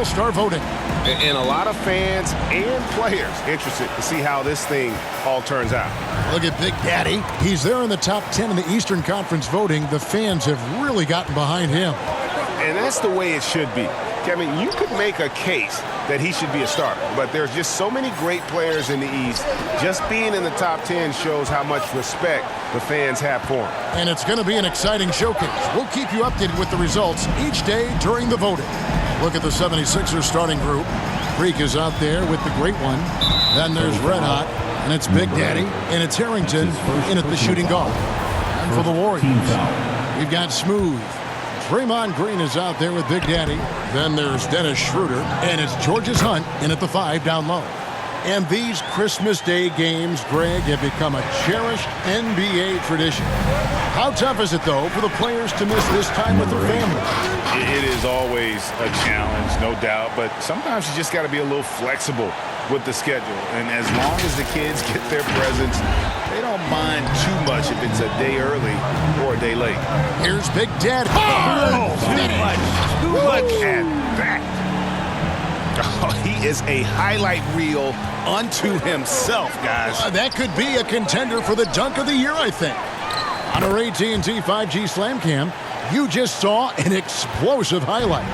Start voting. And a lot of fans and players interested to see how this thing all turns out. Look at Big Daddy. He's there in the top 10 in the Eastern Conference voting. The fans have really gotten behind him. And that's the way it should be. Kevin, you could make a case that he should be a starter, but there's just so many great players in the East. Just being in the top 10 shows how much respect the fans have for him. And it's going to be an exciting showcase. We'll keep you updated with the results each day during the voting. Look at the 76ers starting group. Freak is out there with the great one. Then there's Red Hot, and it's Big Daddy, and it's Harrington in at the shooting guard. And for the Warriors, we've got Smooth. Draymond Green is out there with Big Daddy. Then there's Dennis Schroeder, and it's Georges Hunt in at the 5 down low. And these Christmas Day games, Greg, have become a cherished NBA tradition. How tough is it, though, for the players to miss this time with their family? It is always a challenge, no doubt, but sometimes you just got to be a little flexible with the schedule. And as long as the kids get their presents, they don't mind too much if it's a day early or a day late. Here's Big Daddy. Oh, too much at that. Oh, he is a highlight reel unto himself, guys. That could be a contender for the dunk of the year, I think. On our AT&T 5G Slam Cam, you just saw an explosive highlight.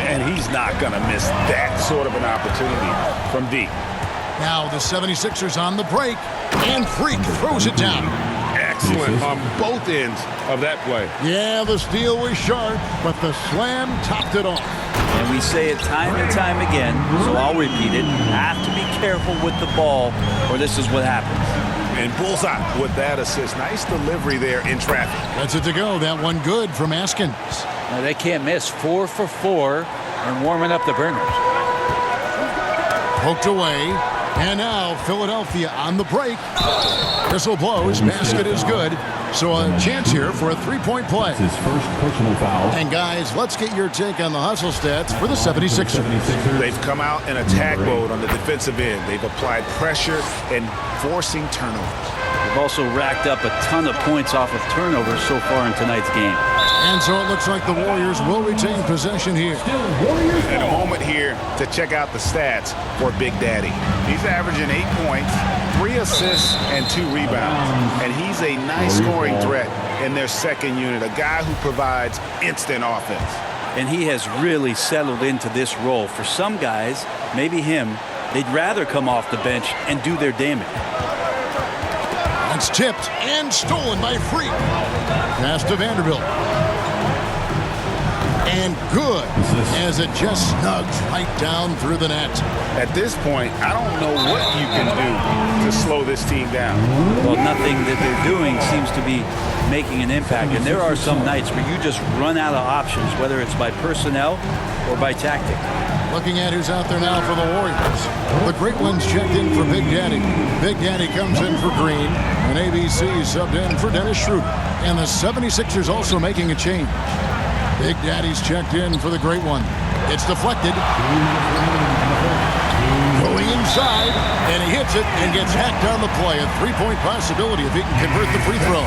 And he's not going to miss that sort of an opportunity from deep. Now the 76ers on the break, and Freak throws it down. Excellent on both ends of that play. Yeah, the steal was sharp, but the slam topped it off. And we say it time and time again, so I'll repeat it. Have to be careful with the ball, or this is what happens. And bullseye with that assist. Nice delivery there in traffic. That's it to go. That one good from Askins. Now they can't miss. 4 for 4 and warming up the burners. Poked away. And now Philadelphia on the break. Whistle blows. Basket is good. So a chance here for a three-point play. His first personal foul. And guys, let's get your take on the hustle stats for the 76ers. They've come out in attack mode on the defensive end. They've applied pressure and forcing turnovers. They've also racked up a ton of points off of turnovers so far in tonight's game. And so it looks like the Warriors will retain possession here. And a moment here to check out the stats for Big Daddy. He's averaging 8 points, 3 assists, and 2 rebounds. And he's a nice scoring threat in their second unit, a guy who provides instant offense. And he has really settled into this role. For some guys, maybe him, they'd rather come off the bench and do their damage. It's tipped and stolen by Freak. Pass to Vanderbilt. And good as it just snugs right down through the net. At this point, I don't know what you can do to slow this team down. Well, nothing that they're doing seems to be making an impact. And there are some nights where you just run out of options, whether it's by personnel or by tactic. Looking at who's out there now for the Warriors. The great ones checked in for Big Daddy. Big Daddy comes in for Green. And ABC subbed in for Dennis Schroeder. And the 76ers also making a change. Big Daddy's checked in for the great one. It's deflected. Going inside, and he hits it and gets hacked on the play. A three-point possibility if he can convert the free throw.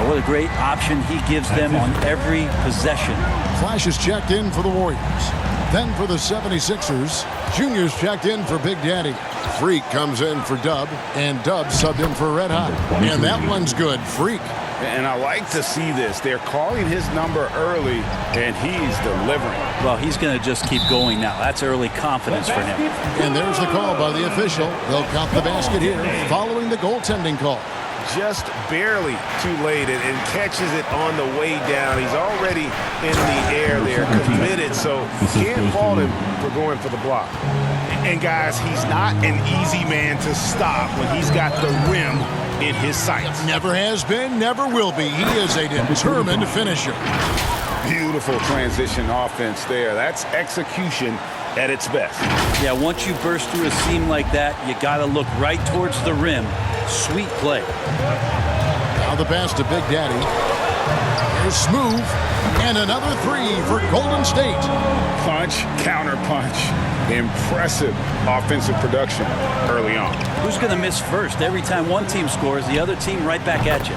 What a great option he gives them on every possession. Flash is checked in for the Warriors. Then for the 76ers, Junior's checked in for Big Daddy. Freak comes in for Dub, and Dub subbed in for Red Hot. And that one's good. Freak. And I like to see this. They're calling his number early, and he's delivering. Well, he's going to just keep going now. That's early confidence for him. And there's the call by the official. They'll count the basket here following the goaltending call. Just barely too late and catches it on the way down. He's already in the air there, committed, so can't fault him for going for the block. And guys, he's not an easy man to stop when he's got the rim in his sights. Never has been, never will be. He is a determined finisher. Beautiful transition offense there. That's execution at its best. Yeah, once you burst through a seam like that, you got to look right towards the rim. Sweet play. Now the pass to Big Daddy. Here's Smooth. And another three for Golden State. Punch, counter punch. Impressive offensive production early on. Who's going to miss first? Every time one team scores, the other team right back at you.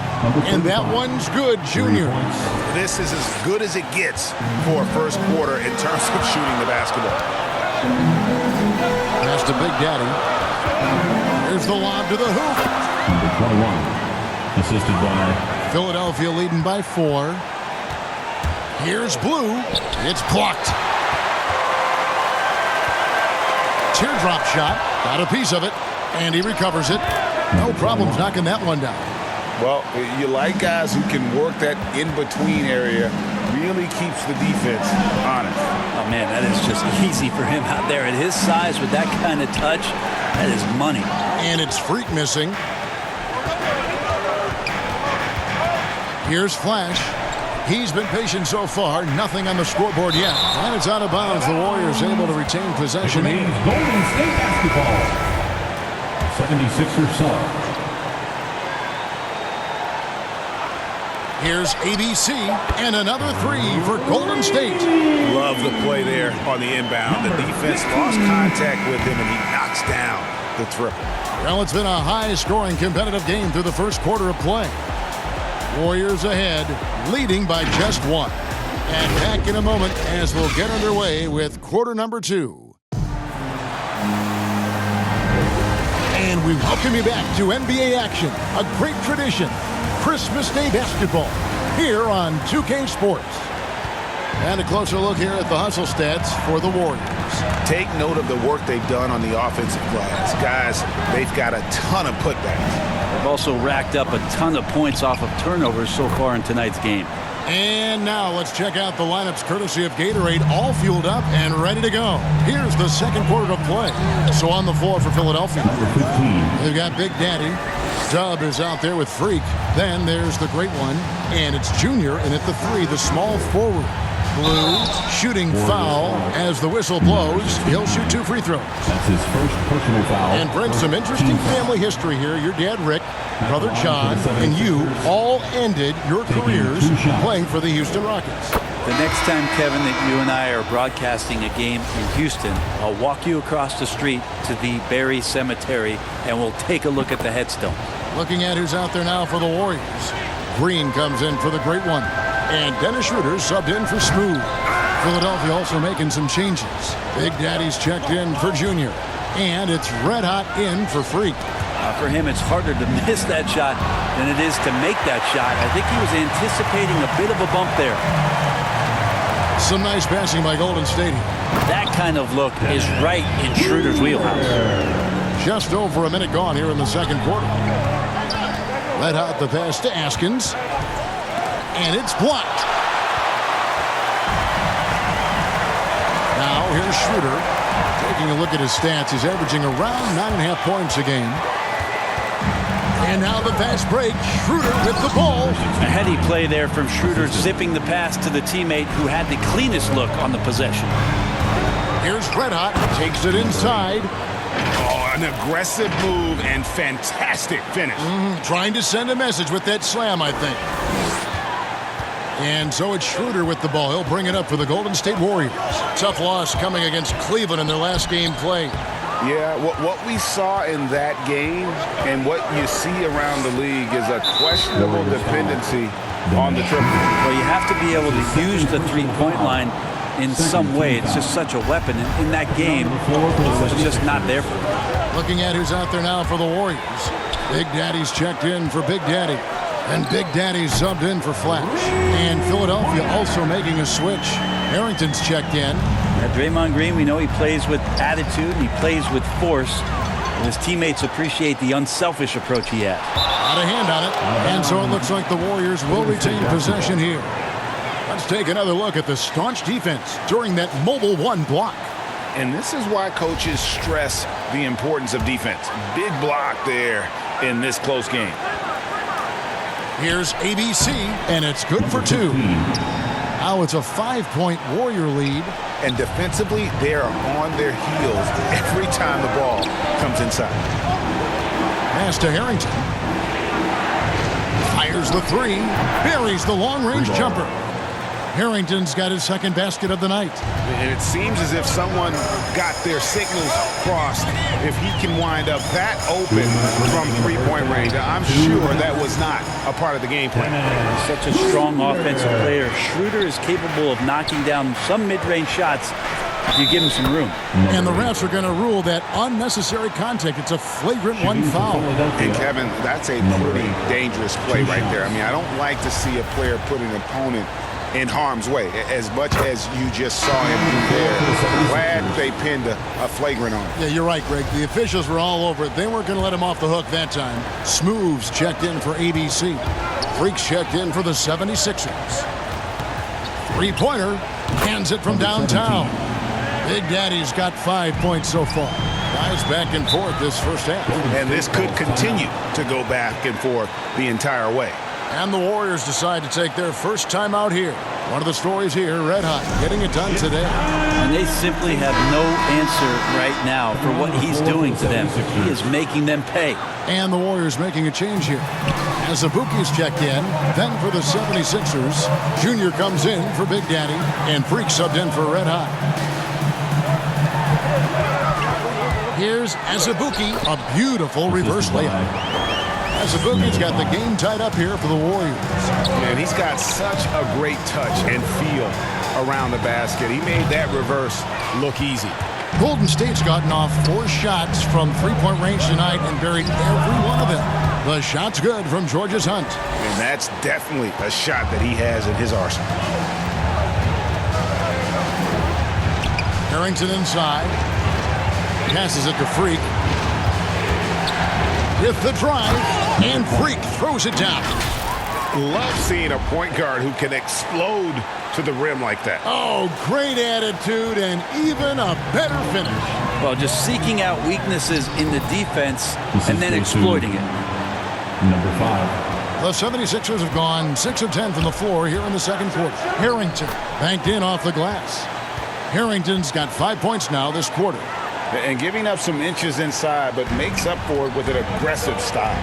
And that one's good, Junior. This is as good as it gets for a first quarter in terms of shooting the basketball. Pass to Big Daddy. Here's the lob to the hoop. Number 21, assisted by Philadelphia leading by 4. Here's Blue. It's blocked. Teardrop shot. Got a piece of it. And he recovers it. No problems knocking that one down. Well, you like guys who can work that in-between area. Really keeps the defense honest. Oh, man, that is just easy for him out there. At his size with that kind of touch, that is money. And it's Freak missing. Here's Flash. He's been patient so far. Nothing on the scoreboard yet. And it's out of bounds. The Warriors able to retain possession. Golden State basketball. 76ers sub. Here's ABC. And another three for Golden State. Love the play there on the inbound. The defense lost contact with him, and he knocks down the triple. Well, it's been a high-scoring competitive game through the first quarter of play. Warriors ahead, leading by just 1. And back in a moment as we'll get underway with quarter number 2. And we welcome you back to NBA action, a great tradition, Christmas Day basketball, here on 2K Sports. And a closer look here at the hustle stats for the Warriors. Take note of the work they've done on the offensive glass. Guys, they've got a ton of putbacks. They've also racked up a ton of points off of turnovers so far in tonight's game. And now let's check out the lineups courtesy of Gatorade, all fueled up and ready to go. Here's the second quarter of play. So on the floor for Philadelphia, they've got Big Daddy. Dub is out there with Freak. Then there's the great one, and it's Junior, and at the 3, the small forward. Blue shooting foul as the whistle blows. He'll shoot 2 free throws. That's his first personal foul. And Brent, some interesting family history here. Your dad, Rick, brother John, and you all ended your careers playing for the Houston Rockets. The next time, Kevin, that you and I are broadcasting a game in Houston, I'll walk you across the street to the Barry Cemetery, and we'll take a look at the headstone. Looking at who's out there now for the Warriors. Green comes in for the great one. And Dennis Schroeder subbed in for Smooth. Philadelphia also making some changes. Big Daddy's checked in for Junior. And it's red hot in for Freak. For him, it's harder to miss that shot than it is to make that shot. I think he was anticipating a bit of a bump there. Some nice passing by Golden State. That kind of look is right in Schroeder's wheelhouse. Just over a minute gone here in the second quarter. Red hot the pass to Askins. And it's blocked. Now here's Schroeder. Taking a look at his stats, he's averaging around 9.5 points a game. And now the fast break. Schroeder with the ball. A heady play there from Schroeder, zipping the pass to the teammate who had the cleanest look on the possession. Here's Red Hot. Takes it inside. Oh, an aggressive move and fantastic finish. Trying to send a message with that slam, I think. And so it's Schroeder with the ball. He'll bring it up for the Golden State Warriors. Tough loss coming against Cleveland in their last game played. Yeah, what we saw in that game and what you see around the league is a questionable dependency on the triple. Well, you have to be able to use the three-point line in some way. It's just such a weapon. In that game, it was just not there for him. Looking at who's out there now for the Warriors. Big Daddy's checked in for Big Daddy. And Big Daddy subbed in for Flash. And Philadelphia also making a switch. Harrington's checked in. Now, Draymond Green, we know he plays with attitude and he plays with force. And his teammates appreciate the unselfish approach he has. Out of hand on it. And so it looks like the Warriors will retain possession here. Let's take another look at the staunch defense during that Mobile 1 block. And this is why coaches stress the importance of defense. Big block there in this close game. Here's ABC, and it's good for 2. Now it's a 5-point Warrior lead. And defensively, they are on their heels every time the ball comes inside. Pass to Harrington. Fires Here's the three. Buries the long-range jumper. Harrington's got his second basket of the night. And it seems as if someone got their signals crossed. If he can wind up that open from three-point range, I'm sure that was not a part of the game plan. Such a strong offensive player. Schroeder is capable of knocking down some mid-range shots if you give him some room. And the refs are going to rule that unnecessary contact. It's a flagrant one foul. And Kevin, that's a pretty dangerous play right there. I mean, I don't like to see a player put an opponent in harm's way, as much as you just saw him do there. Glad they pinned a flagrant on him. Yeah, you're right, Greg. The officials were all over it. They weren't going to let him off the hook that time. Smooves checked in for ABC. Freaks checked in for the 76ers. Three-pointer. Hands it from downtown. Big Daddy's got 5 points so far. Guys back and forth this first half. And this could continue to go back and forth the entire way. And the Warriors decide to take their first time out here. One of the stories here, Red Hot, getting it done today. And they simply have no answer right now for what he's doing to them. He is making them pay. And the Warriors making a change here. As Azubuike's checked in, then for the 76ers, Junior comes in for Big Daddy, and Freak subbed in for Red Hot. Here's Azubuike, a beautiful reverse layup. Azubuike's got the game tied up here for the Warriors. And he's got such a great touch and feel around the basket. He made that reverse look easy. Golden State's gotten off 4 shots from three-point range tonight and buried every one of them. The shot's good from Georges Hunt. And that's definitely a shot that he has in his arsenal. Harrington inside. Passes it to Freak. With the drive, and Freak throws it down. Love seeing a point guard who can explode to the rim like that. Oh, great attitude and even a better finish. Well, just seeking out weaknesses in the defense and then exploiting it. Number 5. The 76ers have gone 6 of 10 from the floor here in the second quarter. Harrington banked in off the glass. Harrington's got 5 points now this quarter. And giving up some inches inside, but makes up for it with an aggressive style.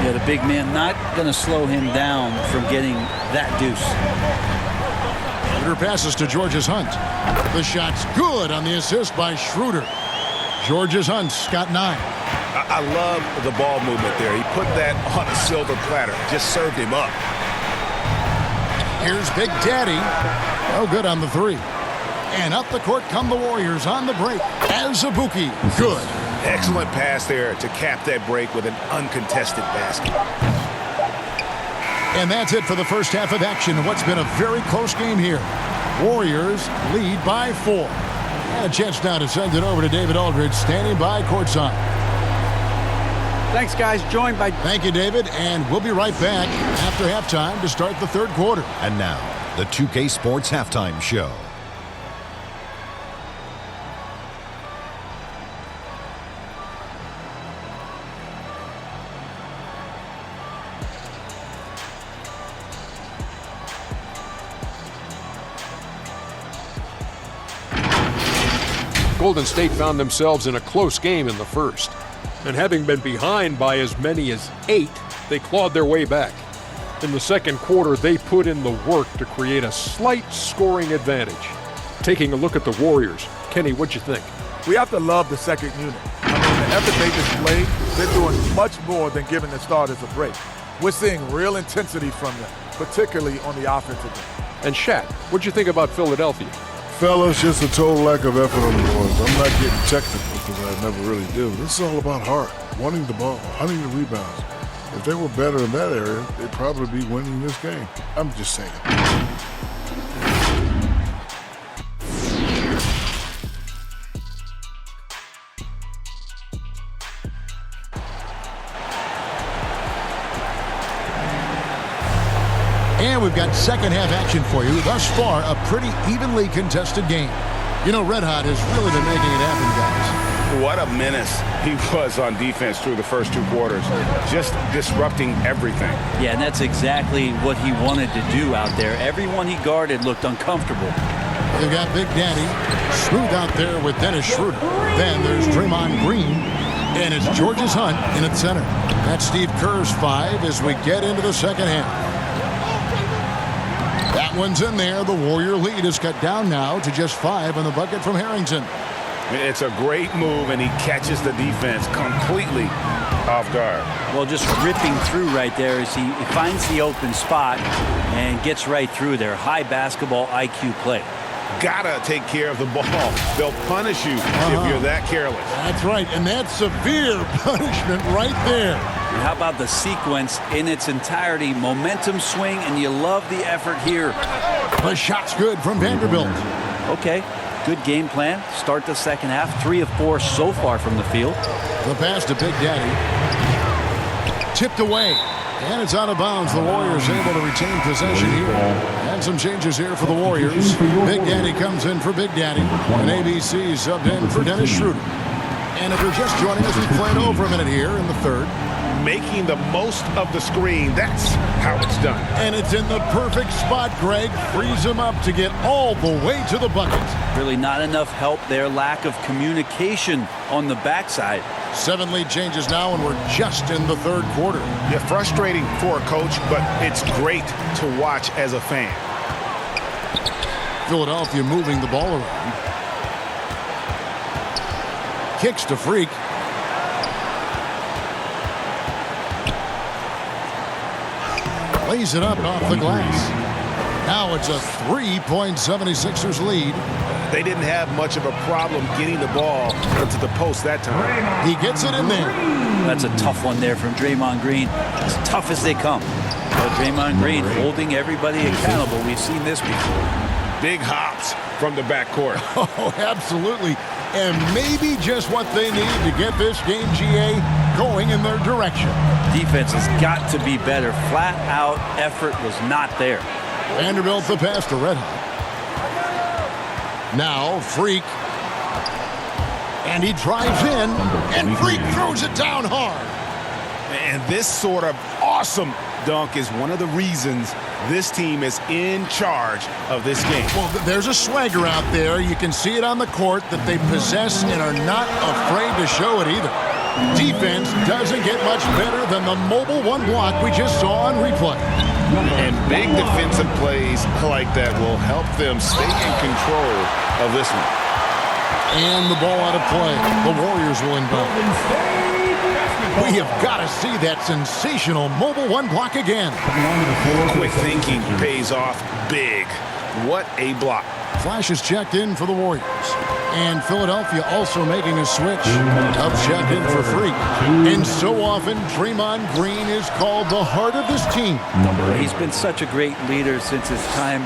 Yeah, the big man not going to slow him down from getting that deuce. Schroeder passes to Georges Hunt. The shot's good on the assist by Schroeder. Georges Hunt's got 9. I love the ball movement there. He put that on a silver platter. Just served him up. Here's Big Daddy. Oh, good on the 3. And up the court come the Warriors on the break. Azubuike, good. Excellent pass there to cap that break with an uncontested basket. And that's it for the first half of action. What's been a very close game here. Warriors lead by 4. And a chance now to send it over to David Aldridge, standing by courtside. Thanks, guys. Joined by... Thank you, David. And we'll be right back after halftime to start the third quarter. And now, the 2K Sports Halftime Show. Golden State found themselves in a close game in the first. And having been behind by as many as 8, they clawed their way back. In the second quarter, they put in the work to create a slight scoring advantage. Taking a look at the Warriors, Kenny, what'd you think? We have to love the second unit. I mean, the effort they displayed, they're doing much more than giving the starters a break. We're seeing real intensity from them, particularly on the offensive end. And Shaq, what'd you think about Philadelphia? Fellas, just a total lack of effort on the boards. I'm not getting technical because I never really do. This is all about heart, wanting the ball, hunting the rebounds. If they were better in that area, they'd probably be winning this game. I'm just saying. And we've got second half action for you. Thus far, a pretty evenly contested game. You know, Red Hot has really been making it happen, guys. What a menace he was on defense through the first 2 quarters. Just disrupting everything. Yeah, and that's exactly what he wanted to do out there. Everyone he guarded looked uncomfortable. They've got Big Daddy smooth out there with Dennis Schroeder. Then there's Draymond Green. And it's Georges Hunt in at center. That's Steve Kerr's 5 as we get into the second half. That one's in there. The Warrior lead is cut down now to just 5 on the bucket from Harrington. It's a great move, and he catches the defense completely off guard. Well, just ripping through right there as he finds the open spot and gets right through there. High basketball IQ play. Gotta take care of the ball. They'll punish you if you're that careless. That's right, and that's severe punishment right there. And how about the sequence in its entirety? Momentum swing, and you love the effort here. The shot's good from Vanderbilt. Okay, good game plan. Start the second half. 3 of 4 so far from the field. The pass to Big Daddy. Tipped away. And it's out of bounds. The Warriors able to retain possession here. And some changes here for the Warriors. Big Daddy comes in for Big Daddy. And ABC subbed in for Dennis Schroeder. And if you're just joining us, we played over a minute here in the third. Making the most of the screen. That's how it's done. And it's in the perfect spot, Greg. Frees him up to get all the way to the bucket. Really not enough help there. Lack of communication on the backside. 7 lead changes now, and we're just in the third quarter. Yeah, frustrating for a coach, but it's great to watch as a fan. Philadelphia moving the ball around. Kicks to Freak. Lays it up off the glass. Now it's a 3-point 76ers lead. They didn't have much of a problem getting the ball into the post that time. He gets it in there. That's a tough one there from Draymond Green. As tough as they come. But Draymond Green holding everybody accountable. We've seen this before. Big hops from the backcourt. Oh, absolutely. And maybe just what they need to get this game, GA, going in their direction. Defense has got to be better. Flat out effort was not there. Vanderbilt the pass to Red Hot. Now Freak. And he drives in. And Freak throws it down hard. And this sort of awesome dunk is one of the reasons this team is in charge of this game. Well, there's a swagger out there. You can see it on the court that they possess and are not afraid to show it either. Defense doesn't get much better than the mobile one block we just saw on replay. And big defensive plays like that will help them stay in control of this one. And the ball out of play. The Warriors will inbound. We have got to see that sensational mobile one block again. Quick thinking pays off big. What a block. Flash is checked in for the Warriors. And Philadelphia also making a switch. Up checked in for Freak. And so often, Draymond Green is called the heart of this team. He's been such a great leader since his time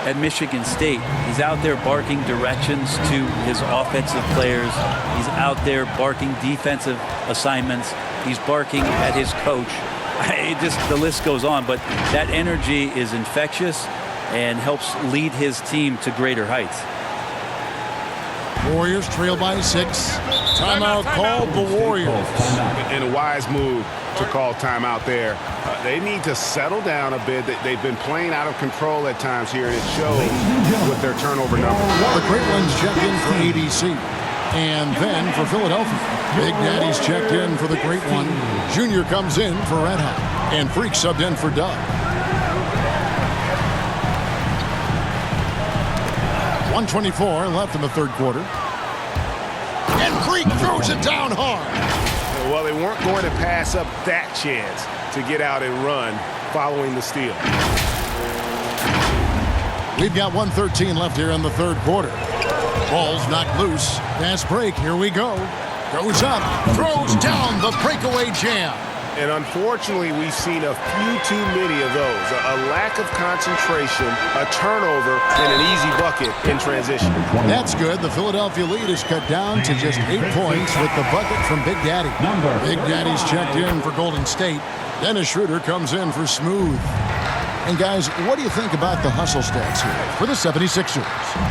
at Michigan State. He's out there barking directions to his offensive players. He's out there barking defensive assignments. He's barking at his coach. The list goes on, but that energy is infectious and helps lead his team to greater heights. Warriors trail by 6. Timeout called the Warriors. And a wise move to call timeout there. They need to settle down a bit. They've been playing out of control at times here, and it shows with their turnover numbers. The Great Ones check in for ABC. And then for Philadelphia, Big Daddy's checked in for the Great One. Junior comes in for Red Hot. And Freak subbed in for Doug. 1:24 left in the third quarter. And Freak throws it down hard. Well, they weren't going to pass up that chance to get out and run following the steal. We've got 1:13 left here in the third quarter. Ball's knocked loose. Fast break. Here we go. Goes up. Throws down the breakaway jam. And unfortunately, we've seen a few too many of those. A lack of concentration, a turnover, and an easy bucket in transition. That's good. The Philadelphia lead is cut down to just 8 points with the bucket from Big Daddy. Big Daddy's checked in for Golden State. Dennis Schroeder comes in for Smooth. And guys, what do you think about the hustle stats here for the 76ers?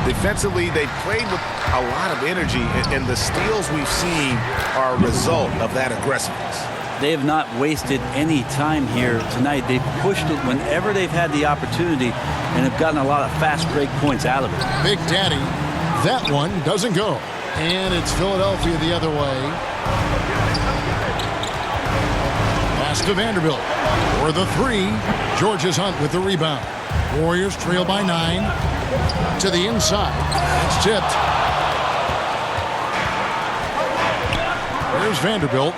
Defensively, they played with a lot of energy, and the steals we've seen are a result of that aggressiveness. They have not wasted any time here tonight. They've pushed it whenever they've had the opportunity and have gotten a lot of fast break points out of it. Big Daddy, that one doesn't go. And it's Philadelphia the other way. Pass to Vanderbilt for the 3. Georges Hunt with the rebound. Warriors trail by 9. To the inside. It's tipped. There's Vanderbilt.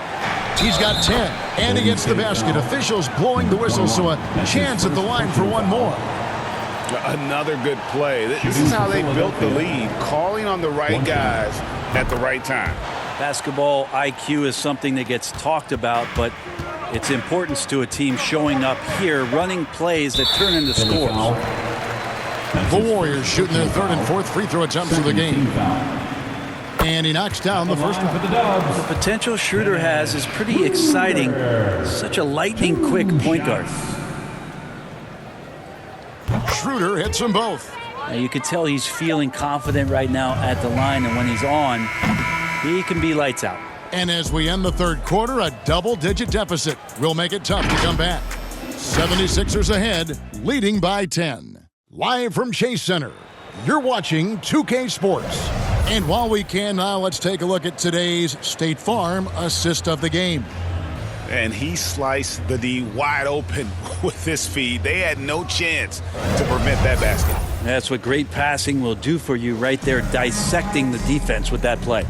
He's got 10. And he gets the basket. Officials blowing the whistle, so a chance at the line for one more. Another good play. This is how they built the lead, calling on the right guys at the right time. Basketball IQ is something that gets talked about, but its importance to a team showing up here, running plays that turn into scores. The Warriors shooting their third and fourth free throw attempts of the game. And he knocks down the first one. The potential Schroeder has is pretty exciting. Such a lightning quick point guard. Schroeder hits them both. Now you can tell he's feeling confident right now at the line, and when he's on, he can be lights out. And as we end the third quarter, a double-digit deficit will make it tough to come back. 76ers ahead, leading by 10. Live from Chase Center, you're watching 2K Sports. And while we can now, let's take a look at today's State Farm assist of the game. And he sliced the D wide open with this feed. They had no chance to prevent that basket. That's what great passing will do for you right there, dissecting the defense with that play.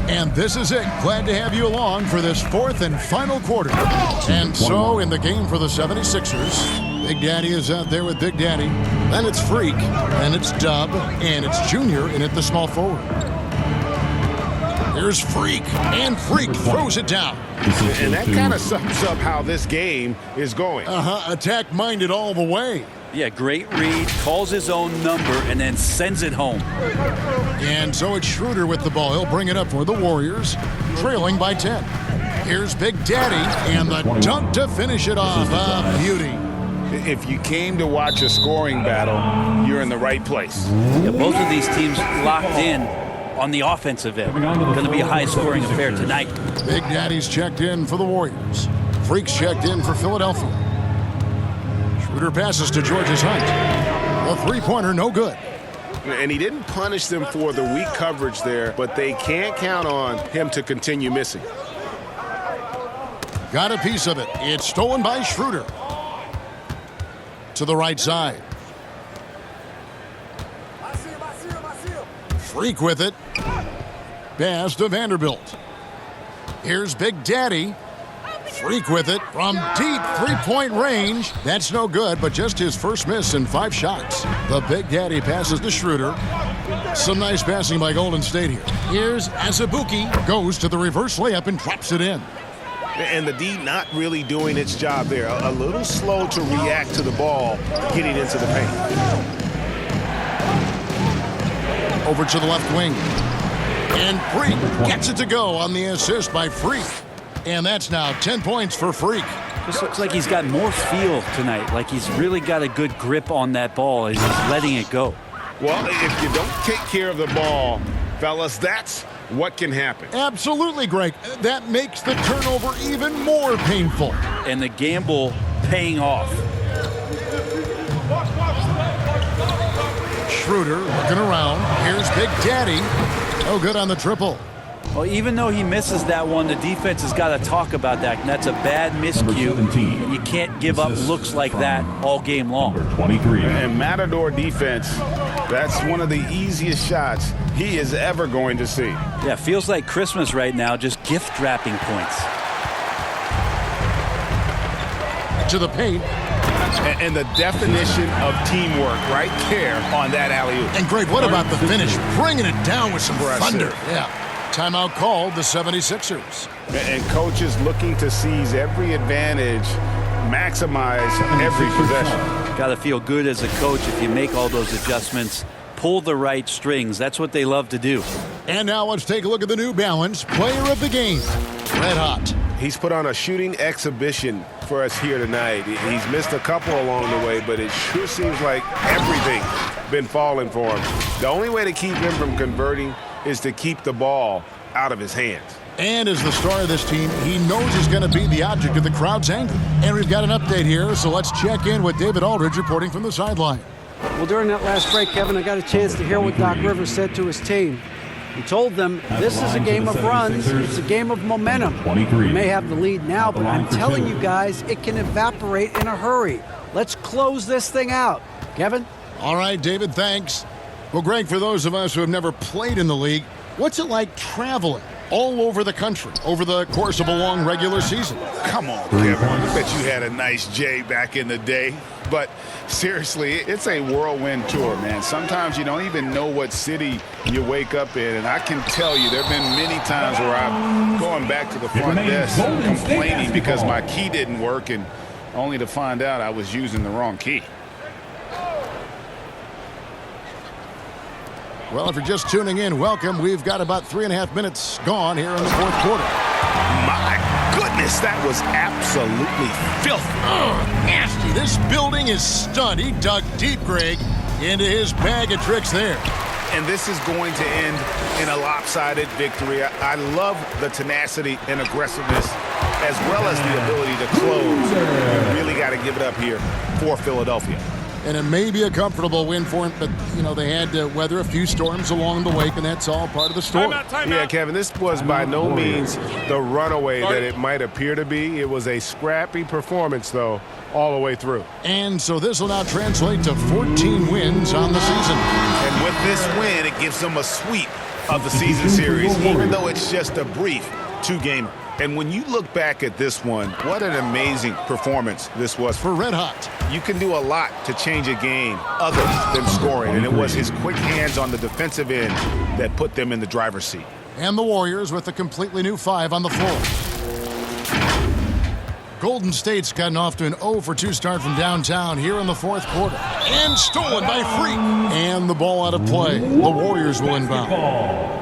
And this is it. Glad to have you along for this fourth and final quarter. And so in the game for the 76ers, Big Daddy is out there with Big Daddy. Then it's Freak, and it's Dub, and it's Junior in at the small forward. Here's Freak, and Freak throws it down. And that kind of sums up how this game is going. Attack-minded all the way. Yeah, great read, calls his own number, and then sends it home. And so it's Schroeder with the ball. He'll bring it up for the Warriors, trailing by 10. Here's Big Daddy, and the dunk to finish it off. A beauty. If you came to watch a scoring battle, you're in the right place. Yeah, both of these teams locked in on the offensive end. Going to be a high-scoring affair tonight. Big Daddy's checked in for the Warriors. Freak's checked in for Philadelphia. Schroeder passes to Georges Hunt. The three-pointer, no good. And he didn't punish them for the weak coverage there, but they can't count on him to continue missing. Got a piece of it. It's stolen by Schroeder. To the right side. Freak with it. Pass to Vanderbilt. Here's Big Daddy. Freak with it from deep three-point range. That's no good, but just his first miss in 5 shots. The Big Daddy passes to Schroeder. Some nice passing by Golden State here. Here's Azubuike. Goes to the reverse layup and drops it in. And the D not really doing its job there. A little slow to react to the ball getting into the paint. Over to the left wing. And Freak gets it to go on the assist by Freak. And that's now 10 points for Freak. Just looks like he's got more feel tonight, like he's really got a good grip on that ball as he's letting it go. Well, if you don't take care of the ball, fellas, that's what can happen. Absolutely, Greg. That makes the turnover even more painful. And the gamble paying off. Schroeder looking around. Here's Big Daddy. Oh, good on the triple. Well, even though he misses that one, the defense has got to talk about that. And that's a bad miscue. You can't give up looks like that all game long. 23. And Matador defense, that's one of the easiest shots he is ever going to see. Yeah, feels like Christmas right now, just gift wrapping points. To the paint. And the definition of teamwork right there on that alley-oop. And Greg, what about the finish? Bringing it down with some thunder. Yeah. Timeout called the 76ers. And coaches looking to seize every advantage, maximize every possession. Got to feel good as a coach if you make all those adjustments. Pull the right strings. That's what they love to do. And now let's take a look at the New Balance player of the game. Red Hot. He's put on a shooting exhibition for us here tonight. He's missed a couple along the way, but it sure seems like everything's been falling for him. The only way to keep him from converting is to keep the ball out of his hands. And as the star of this team, he knows he's going to be the object of the crowd's anger. And we've got an update here, so let's check in with David Aldridge reporting from the sideline. Well, during that last break, Kevin, I got a chance to hear what Doc Rivers said to his team. He told them, this is a game of runs, it's a game of momentum. 23. We may have the lead now, but I'm telling you guys, it can evaporate in a hurry. Let's close this thing out. Kevin? All right, David, thanks. Well, Greg, for those of us who have never played in the league, what's it like traveling all over the country over the course of a long regular season? Come on, Kevin. I bet you had a nice J back in the day. But seriously, it's a whirlwind tour, man. Sometimes you don't even know what city you wake up in. And I can tell you there have been many times where I'm going back to the front desk complaining because my key didn't work, and only to find out I was using the wrong key. Well, if you're just tuning in, welcome. We've got about 3.5 minutes gone here in the fourth quarter. My goodness, that was absolutely filthy. Nasty. This building is stunned. He dug deep, Greg, into his bag of tricks there. And this is going to end in a lopsided victory. I love the tenacity and aggressiveness as well as the ability to close. You really got to give it up here for Philadelphia. And it may be a comfortable win for him, but, you know, they had to weather a few storms along the way, and that's all part of the story. Yeah, Kevin, this was by no means the runaway that it might appear to be. It was a scrappy performance, though, all the way through. And so this will now translate to 14 wins on the season. And with this win, it gives them a sweep of the season series, even though it's just a brief two-gamer. And when you look back at this one, what an amazing performance this was for Red Hot. You can do a lot to change a game other than scoring, and it was his quick hands on the defensive end that put them in the driver's seat. And the Warriors with a completely new 5 on the floor. Golden State's gotten off to an 0-for-2 start from downtown here in the fourth quarter. And stolen by Freak. And the ball out of play. The Warriors will inbound.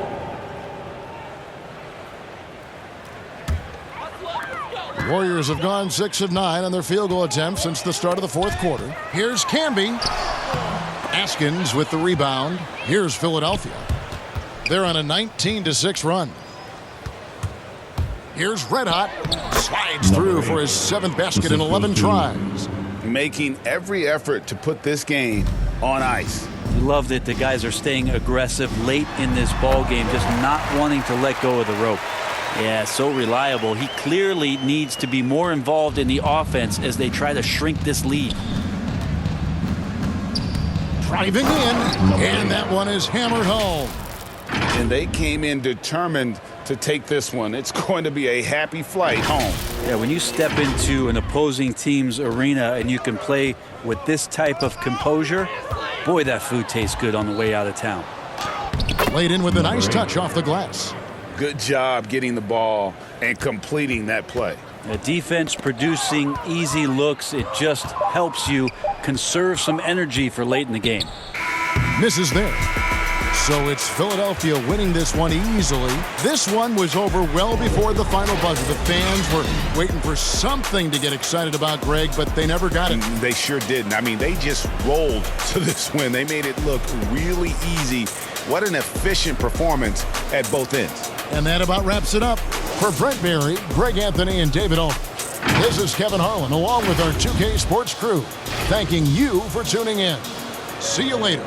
Warriors have gone 6 of 9 on their field goal attempts since the start of the fourth quarter. Here's Camby. Askins with the rebound. Here's Philadelphia. They're on a 19-6 run. Here's Red Hot. Slides through for his 7th basket in 11 tries. Making every effort to put this game on ice. Love that the guys are staying aggressive late in this ball game, just not wanting to let go of the rope. Yeah, so reliable. He clearly needs to be more involved in the offense as they try to shrink this lead. Driving in, and that one is hammered home. And they came in determined to take this one. It's going to be a happy flight home. Yeah, when you step into an opposing team's arena and you can play with this type of composure, boy, that food tastes good on the way out of town. Laid in with a nice touch off the glass. Good job getting the ball and completing that play. The defense producing easy looks. It just helps you conserve some energy for late in the game. Misses there. So it's Philadelphia winning this one easily. This one was over well before the final buzzer. The fans were waiting for something to get excited about, Greg, but they never got it. They sure didn't. I mean, they just rolled to this win. They made it look really easy. What an efficient performance at both ends. And that about wraps it up. For Brent Barry, Greg Anthony, and David Olin, this is Kevin Harlan along with our 2K Sports crew, thanking you for tuning in. See you later.